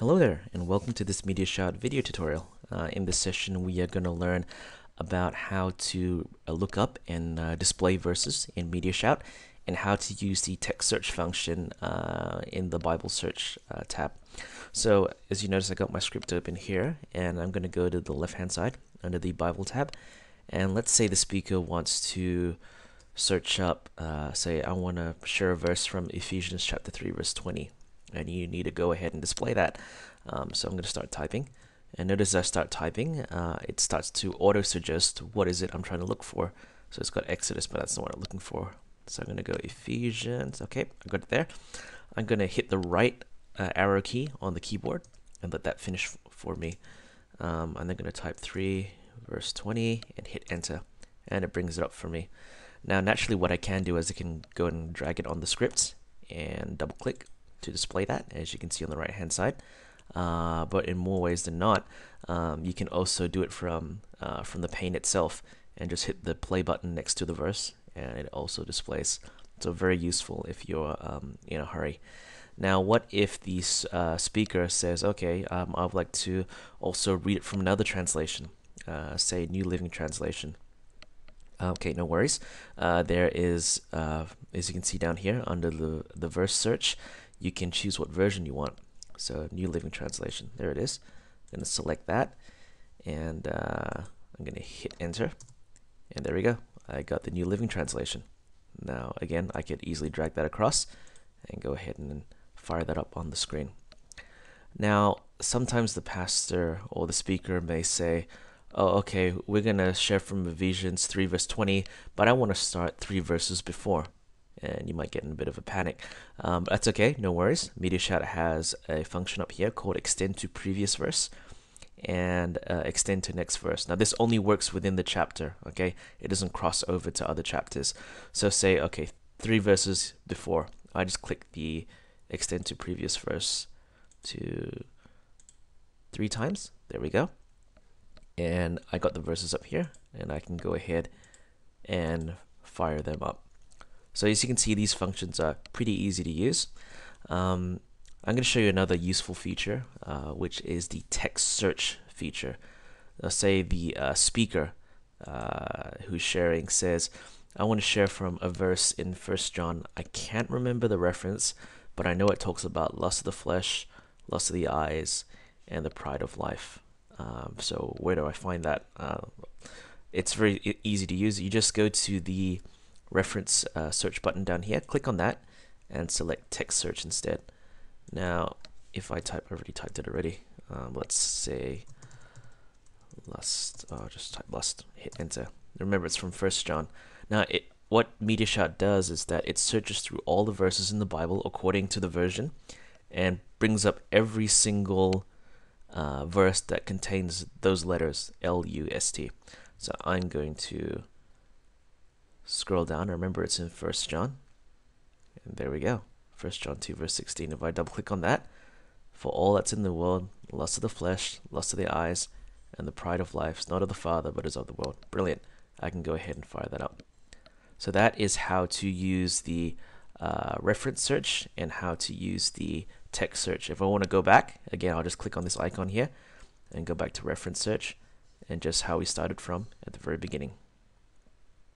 Hello there, and welcome to this MediaShout video tutorial. In this session, we are going to learn about how to look up and display verses in MediaShout, and how to use the text search function in the Bible search tab. So, as you notice, I got my script open here, and I'm going to go to the left-hand side under the Bible tab. And let's say the speaker wants to search up, say, I want to share a verse from Ephesians chapter 3, verse 20. And you need to go ahead and display that. So I'm going to start typing, and notice as I start typing, it starts to auto suggest what is it I'm trying to look for. So it's got Exodus, but that's not what I'm looking for. So I'm going to go Ephesians. Okay, I got it there. I'm going to hit the right arrow key on the keyboard and let that finish for me. I'm then going to type 3 verse 20 and hit enter, and it brings it up for me. Now naturally what I can do is I can go and drag it on the script and double click to display that, as you can see on the right hand side. But in more ways than not, you can also do it from the pane itself and just hit the play button next to the verse, and it also displays. So very useful if you're in a hurry. Now what if the speaker says, okay, I would like to also read it from another translation, say New Living Translation. Okay, no worries. There is, as you can see down here under the verse search, you can choose what version you want. So New Living Translation, there it is. I'm going to select that, and I'm going to hit enter, and there we go. I got the New Living Translation. Now again, I could easily drag that across and go ahead and fire that up on the screen. Now sometimes the pastor or the speaker may say, oh, okay, we're going to share from Ephesians 3 verse 20, but I want to start 3 verses before. And you might get in a bit of a panic. But that's okay, no worries. MediaShout has a function up here called extend to previous verse and extend to next verse. Now this only works within the chapter, okay? It doesn't cross over to other chapters. So say, okay, 3 verses before. I just click the extend to previous verse to 3 times. There we go. And I got the verses up here, and I can go ahead and fire them up. So as you can see, these functions are pretty easy to use. I'm going to show you another useful feature, which is the text search feature. Say the speaker who's sharing says, I want to share from a verse in 1 John. I can't remember the reference, but I know it talks about lust of the flesh, lust of the eyes, and the pride of life. So where do I find that? It's very easy to use. You just go to the reference search button down here, click on that, and select text search instead. Now if I type, I already typed it already. Let's say lust. Just type lust, hit enter. Remember, it's from 1 John. Now what MediaShout does is that it searches through all the verses in the Bible according to the version and brings up every single verse that contains those letters, L-U-S-T. So I'm going to scroll down. Remember, it's in 1 John, and there we go, 1 John 2 verse 16. If I double click on that, for all that's in the world, lust of the flesh, lust of the eyes, and the pride of life is not of the Father but is of the world. Brilliant. I can go ahead and fire that up. So that is how to use the reference search and how to use the text search. If I want to go back again, I'll just click on this icon here and go back to reference search and just how we started from at the very beginning.